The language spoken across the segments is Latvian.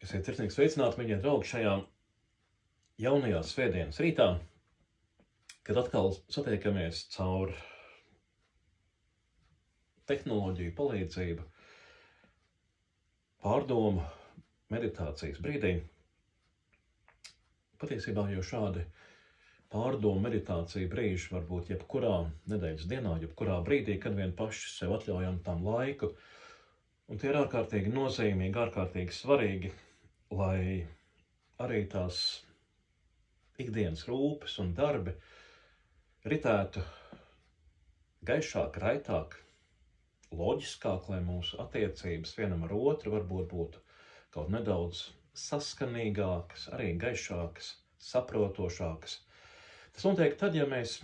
Esiet sirsnīgi sveicināti, mīļie draugi, šajā jaunajā svētdienas rītā, kad atkal satiekamies caur tehnoloģiju palīdzību, pārdomu, meditācijas brīdī. Patiesībā jau šādi pārdomu meditācija brīži var būt jebkurā nedēļas dienā, jebkurā brīdī, kad vien paši sev atļaujam tam laiku. Un tie ir ārkārtīgi nozīmīgi, ārkārtīgi svarīgi, lai arī tās ikdienas rūpes un darbi ritētu gaišāk, raitāk, loģiskāk, lai mūsu attiecības vienam ar otru varbūt būtu kaut nedaudz saskanīgākas, arī gaišākas, saprotošākas. Tas notiek tad, ja mēs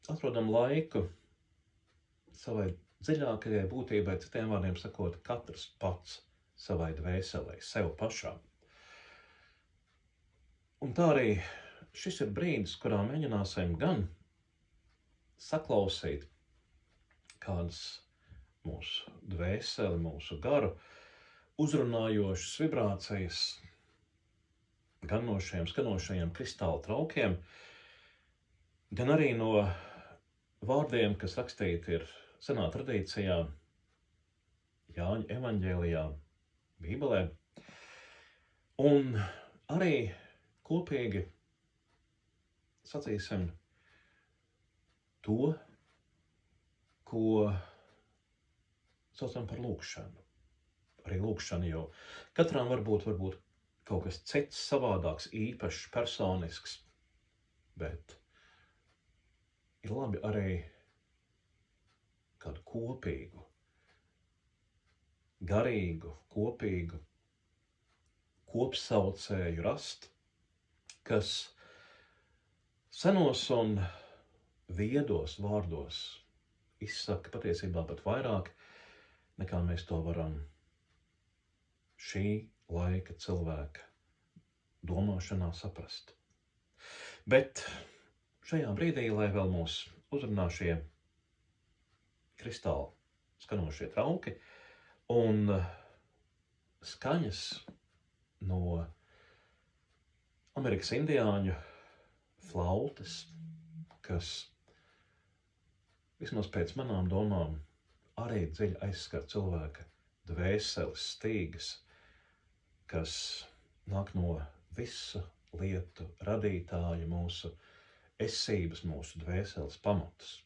atrodam laiku savai dziļākajai būtībai, citiem vārdiem sakot, katrs pats savai dvēselei, sev pašām. Un tā arī šis ir brīdis, kurā mēģināsim gan saklausīt kādas mūsu dvēseli, mūsu garu, uzrunājošas vibrācijas, gan no šiem skanošajiem kristāla traukiem, gan arī no vārdiem, kas rakstīti ir senā tradīcijā, Jāņa evaņģēlijā, Bībelē, un arī kopīgi sacīsim to, ko saucam par lūgšanu. Arī lūgšana, jo katram varbūt kaut kas cits, savādāks, īpašs, personisks, bet ir labi arī kādu kopīgu, garīgu, kopīgu kopsaucēju rast, kas senos un viedos vārdos izsaka patiesībā pat vairāk, nekā mēs to varam šī laika cilvēka domāšanā saprast. Bet šajā brīdī, lai vēl mūs uzrunā šie kristāli skanošie trauki un skaņas no Amerikas indiāņu flautas, kas vismaz pēc manām domām arī dziļi aizskar cilvēka dvēseles stīgas, kas nāk no visu lietu radītāja, mūsu esības, mūsu dvēseles pamatus.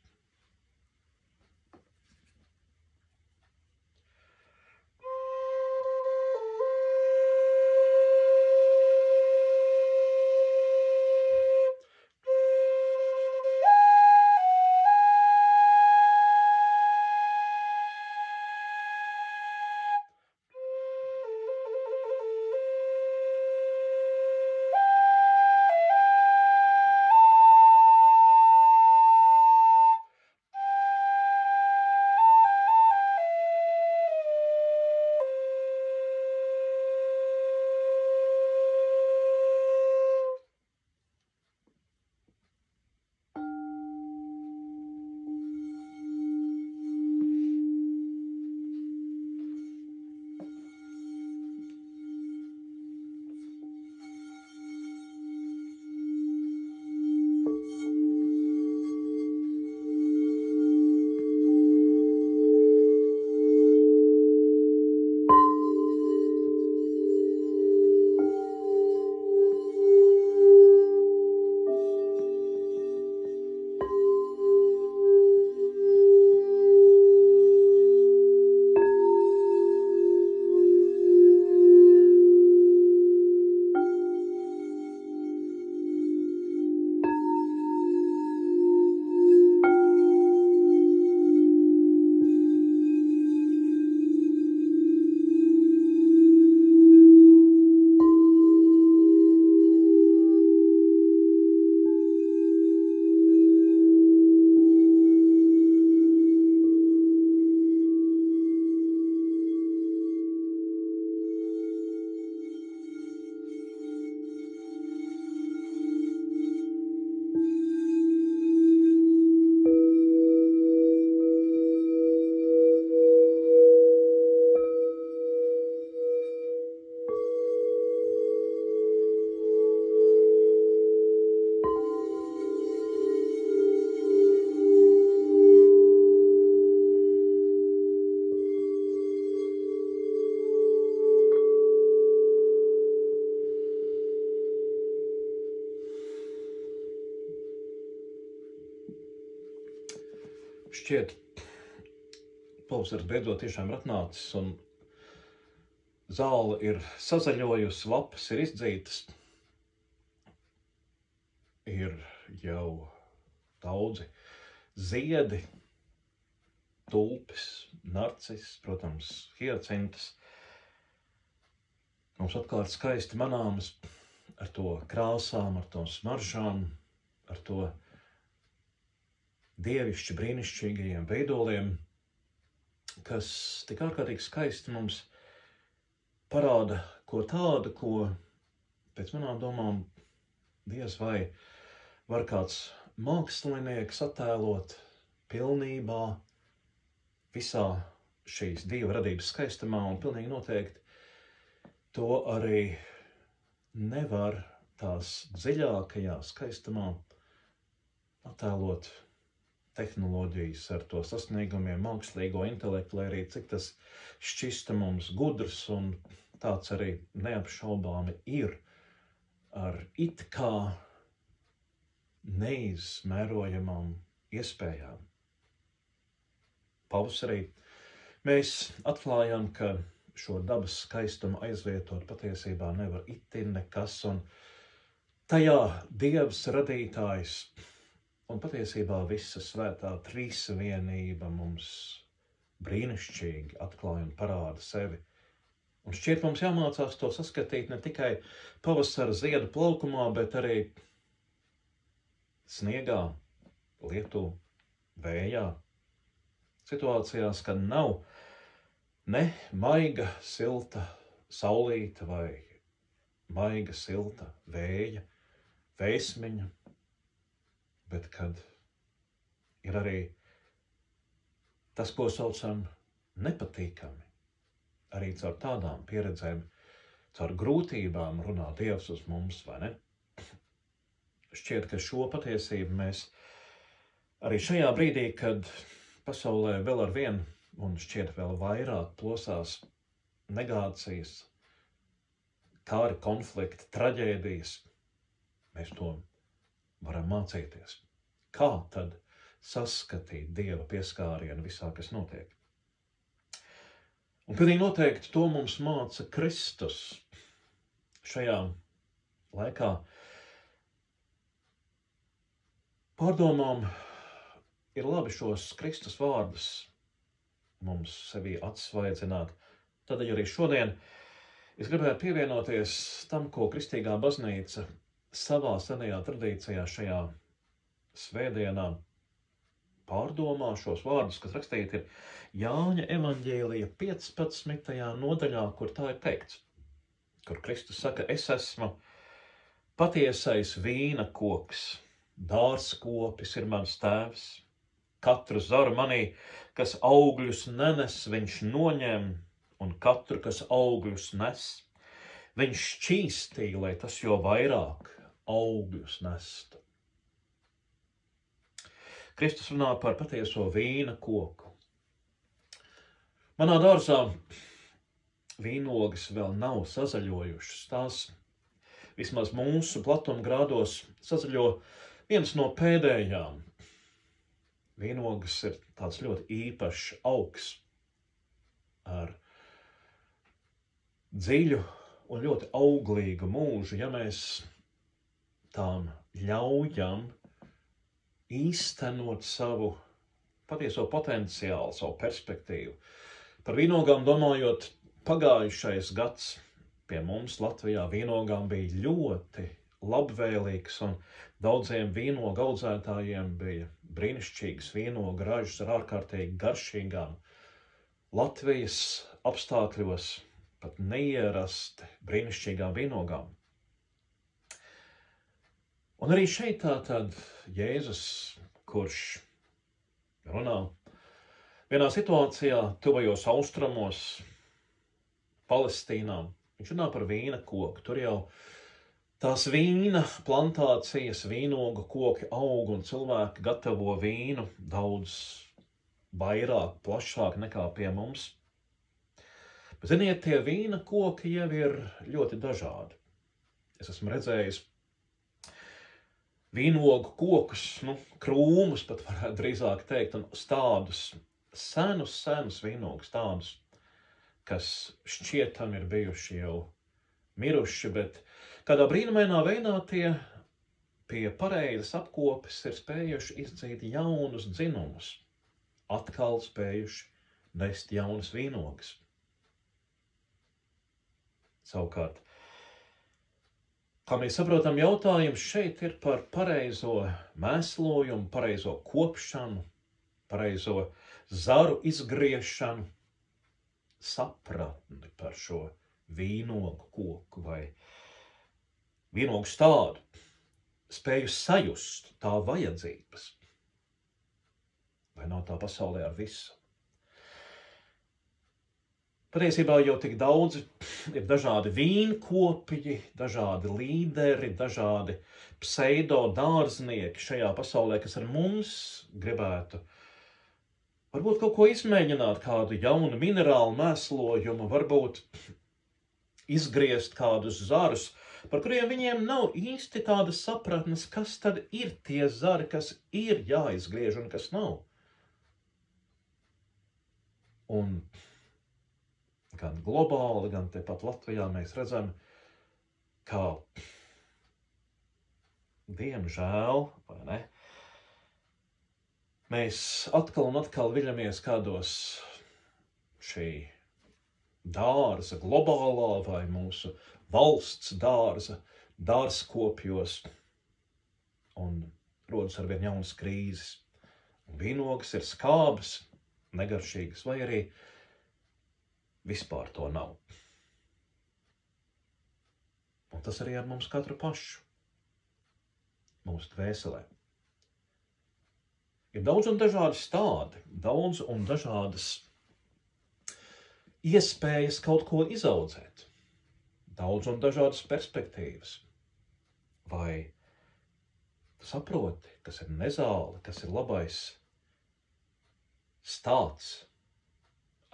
šķiet, pavasaris beidzot tiešām ir atnācis, un zāle ir sazaļojusi, lapas ir izdzītas, ir jau daudzi ziedi, tulpes, narcis, protams, hiacintas. Mums atkal ir skaisti manāmas ar to krāsām, ar to smaržām, ar to dievišķi brīnišķīgajiem veidoliem, kas tik ārkārtīgi skaisti mums parāda ko tādu, ko pēc manām domām diez vai var kāds mākslinieks attēlot pilnībā visā šīs dieva radības skaistumā, un pilnīgi noteikti to arī nevar tās dziļākajā skaistumā attēlot tehnoloģijas ar to sasniegumiem, mākslīgo intelektu, lai arī cik tas šķista mums gudrs, un tāds arī neapšaubāmi ir ar it kā neizmērojamām iespējām. Pavasarī mēs atklājām, ka šo dabas skaistumu aizvietot patiesībā nevar itin nekas, un tajā Dievs radītājs un patiesībā visa svētā trīsvienība mums brīnišķīgi atklāja un parāda sevi. Un šķiet mums jāmācās to saskatīt ne tikai pavasara ziedu plaukumā, bet arī sniegā, lietu, vējā, situācijās, kad nav ne maiga, silta saulīta vai maiga, silta vēja, vēsmiņa, bet kad ir arī tas, ko saucam nepatīkami, arī caur tādām pieredzēm, caur grūtībām runā Dievs uz mums, vai ne? Šķiet, ka šo patiesību mēs arī šajā brīdī, kad pasaulē vēl ar vienu un šķiet vēl vairāk plosās negācijas, kāri, konflikti, traģēdijas, mēs to varam mācīties. Kā tad saskatīt Dieva pieskārienu visā, kas notiek? Un pilnīgi noteikti to mums māca Kristus šajā laikā. Pārdomām ir labi šos Kristus vārdus mums sevī atsvaidzināt. Tādēļ arī šodien es gribētu pievienoties tam, ko Kristīgā baznīca savā senajā tradīcijā šajā svētdienā pārdomā šos vārdus, kas rakstīti ir Jāņa evaņģēlija 15. nodaļā, kur tā ir teikts, kur Kristus saka, es esmu patiesais vīna koks, dārzkopis ir mans tēvs, katru zaru manī, kas augļus nenes, viņš noņem, un katru, kas augļus nes, viņš šķīstī, lai tas jo vairāk augļus nestu. Kristus runā par patieso vīna koku. Manā dārzā vīnogas vēl nav sazaļojušas. Tās vismaz mūsu platumgrādos sazaļo viens no pēdējām. Vīnogas ir tāds ļoti īpašs augs ar dziļu un ļoti auglīgu mūžu, ja mēs tām ļaujam īstenot savu patieso potenciālu, savu perspektīvu. Par vīnogām domājot, pagājušais gads pie mums Latvijā vīnogām bija ļoti labvēlīgs, un daudziem vīnogu audzētājiem bija brīnišķīgas vīnogu ražas ar ārkārtīgi garšīgām, Latvijas apstākļos pat neierasti brīnišķīgām vīnogām. Un arī šeit tātad Jēzus, kurš runā vienā situācijā tuvajos austrumos, Palestīnā, viņš runā par vīna koku. Tur jau tās vīna plantācijas, vīnogu koki aug un cilvēki gatavo vīnu daudz vairāk, plašāk nekā pie mums. Bet, ziniet, tie vīna koki jau ir ļoti dažādi. Es esmu redzējis vīnogu kokus, krūmus pat varētu drīzāk teikt, un tādus senus vīnogus, tādus, kas šķietam ir bijuši jau miruši, bet kādā brīnumainā veidā tie pie pareizas apkopes ir spējuši izdzīt jaunus dzinumus, atkal spējuši nest jaunas vīnogas. Savukārt, kā mēs saprotam, jautājums šeit ir par pareizo mēslojumu, pareizo kopšanu, pareizo zaru izgriešanu, sapratni par šo vīnogu koku vai vīnogu stādu, spēju sajust tā vajadzības. Vai nav tā pasaulē ar visu? Patiesībā jau tik daudz ir dažādi vīnkopji, dažādi līderi, dažādi pseido dārznieki šajā pasaulē, kas ar mums gribētu varbūt kaut ko izmēģināt, kādu jaunu minerālu mēslojumu, varbūt izgriezt kādus zarus, par kuriem viņiem nav īsti tādas sapratnes, kas tad ir tie zari, kas ir jāizgriež un kas nav. Un gan globāli, gan tepat Latvijā mēs redzam, kā diemžēl, vai ne, mēs atkal un atkal viļamies kādos šī dārza globālā vai mūsu valsts dārzkopjos, un rodas arvien jaunas krīzes. Vīnogas ir skābas, negaršīgas, vai arī vispār to nav. Un tas arī ar mums katru pašu, mūsu dvēselē. Ir daudz un dažādi stādi, daudz un dažādas iespējas kaut ko izaudzēt, daudz un dažādas perspektīvas. Vai tu saproti, kas ir nezāle, kas ir labais stāds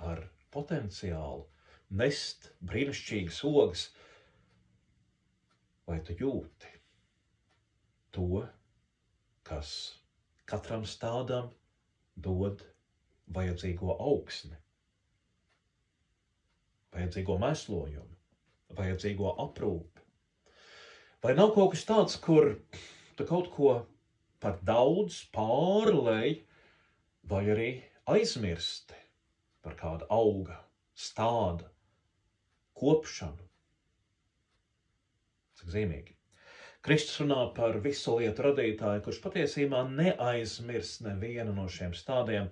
ar potenciālu nest brīnišķīgas ogas, vai tu jūti to, kas katram stādam dod vajadzīgo augsni, vajadzīgo mēslojumu, vajadzīgo aprūpi? Vai nav kaut kas tāds, kur tu kaut ko par daudz pārlej, vai arī aizmirsti par kādu auga, stāda, kopšanu? Cik zīmīgi. Kristus runā par visu lietu radītāju, kurš patiesībā neaizmirst nevienu no šiem stādiem.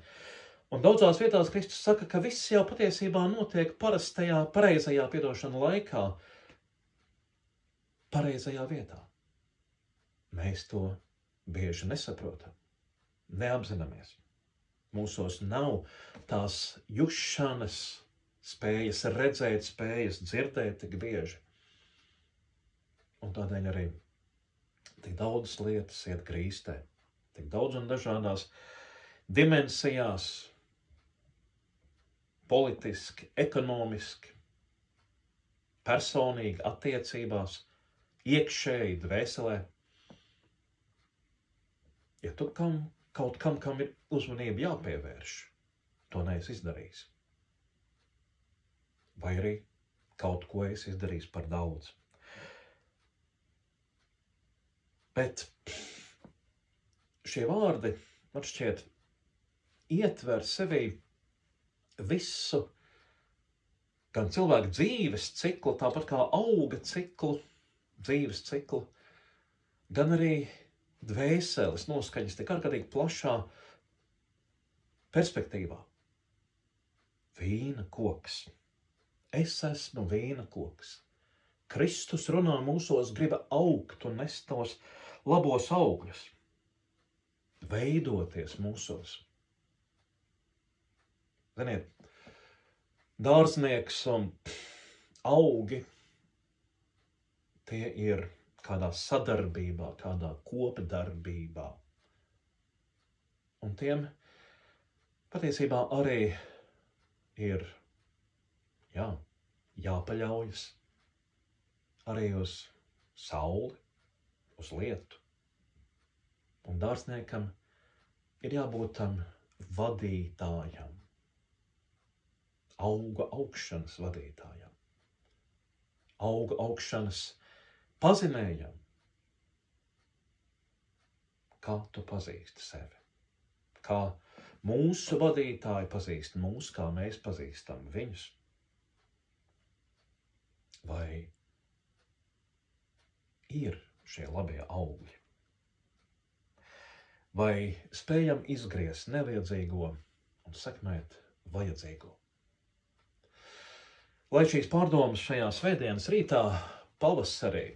Un daudzās vietās Kristus saka, ka viss jau patiesībā notiek parastajā, pareizajā piedošana laikā, pareizajā vietā. Mēs to bieži nesaprotam, neapzināmies. Mūsos nav tās jušanas spējas, redzēt spējas, dzirdēt tik bieži. Un tādēļ arī tik daudzas lietas iet grīstē, tik daudz un dažādās dimensijās, politiski, ekonomiski, personīgi, attiecībās, iekšēji, dvēselē. Ja tu kaut kam ir uzmanība jāpievērš, to neesi izdarījis. Vai arī kaut ko esi izdarījis par daudz. Bet šie vārdi, man šķiet, ietver sevī visu, gan cilvēku dzīves ciklu, tāpat kā auga ciklu, dzīves ciklu, gan arī dvēseles noskaņas tik ārkārtīgi plašā perspektīvā. Vīna koks. Es esmu vīna koks. Kristus runā mūsos, griba augt un nest tos labos augļus, veidoties mūsos. Ziniet, dārznieks un augi, tie ir kādā sadarbībā, kādā kopdarbībā. Un tiem patiesībā arī ir jāpaļaujas arī uz sauli, uz lietu, Un dārzniekam ir jābūt tam vadītājam, auga augšanas vadītājam, auga augšanas pazinējam. Kā tu pazīsti sevi? Kā mūsu vadītāji pazīst mūs, kā mēs pazīstam viņus? Vai ir šie labie augļi? Vai spējam izgriezt nevajadzīgo un sekmēt vajadzīgo? Lai šīs pārdomas šajā svētdienas rītā pavasarī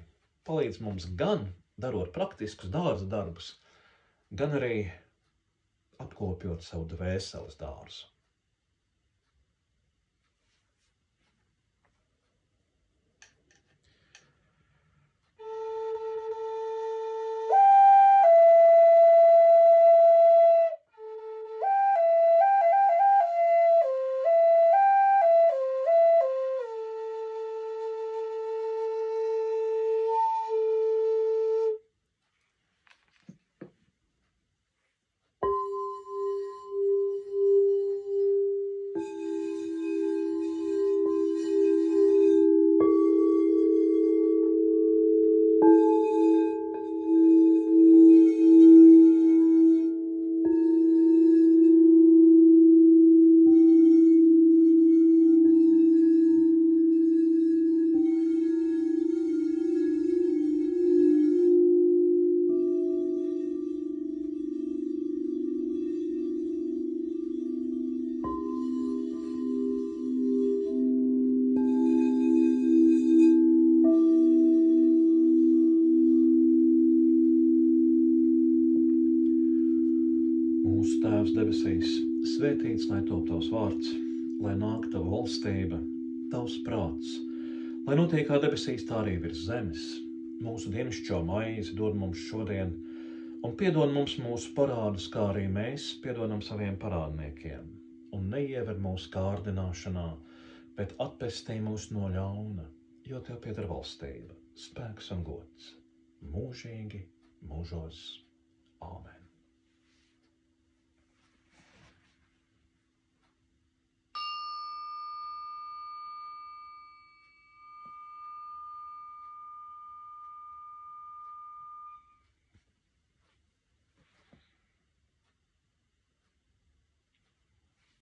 palīdz mums gan darot praktiskus dārza darbus, gan arī apkopjot savu dvēseles dārzu. Mūsu Tēvs debesīs, svētīts lai top tavs vārds, lai nāk tava valstība, tavs prāts, lai notiek kā debesīs, tā arī virs zemes. Mūsu dienascho maizi dod mums šodien, un piedod mums mūsu parādus, kā arī mēs piedodam saviem parādniekiem. Un neieved mūsu kārdināšanā, bet atpestī mūs no ļauna, jo tev pieder valstība, spēks un gods, mūžīgi, mūžos. Āmen.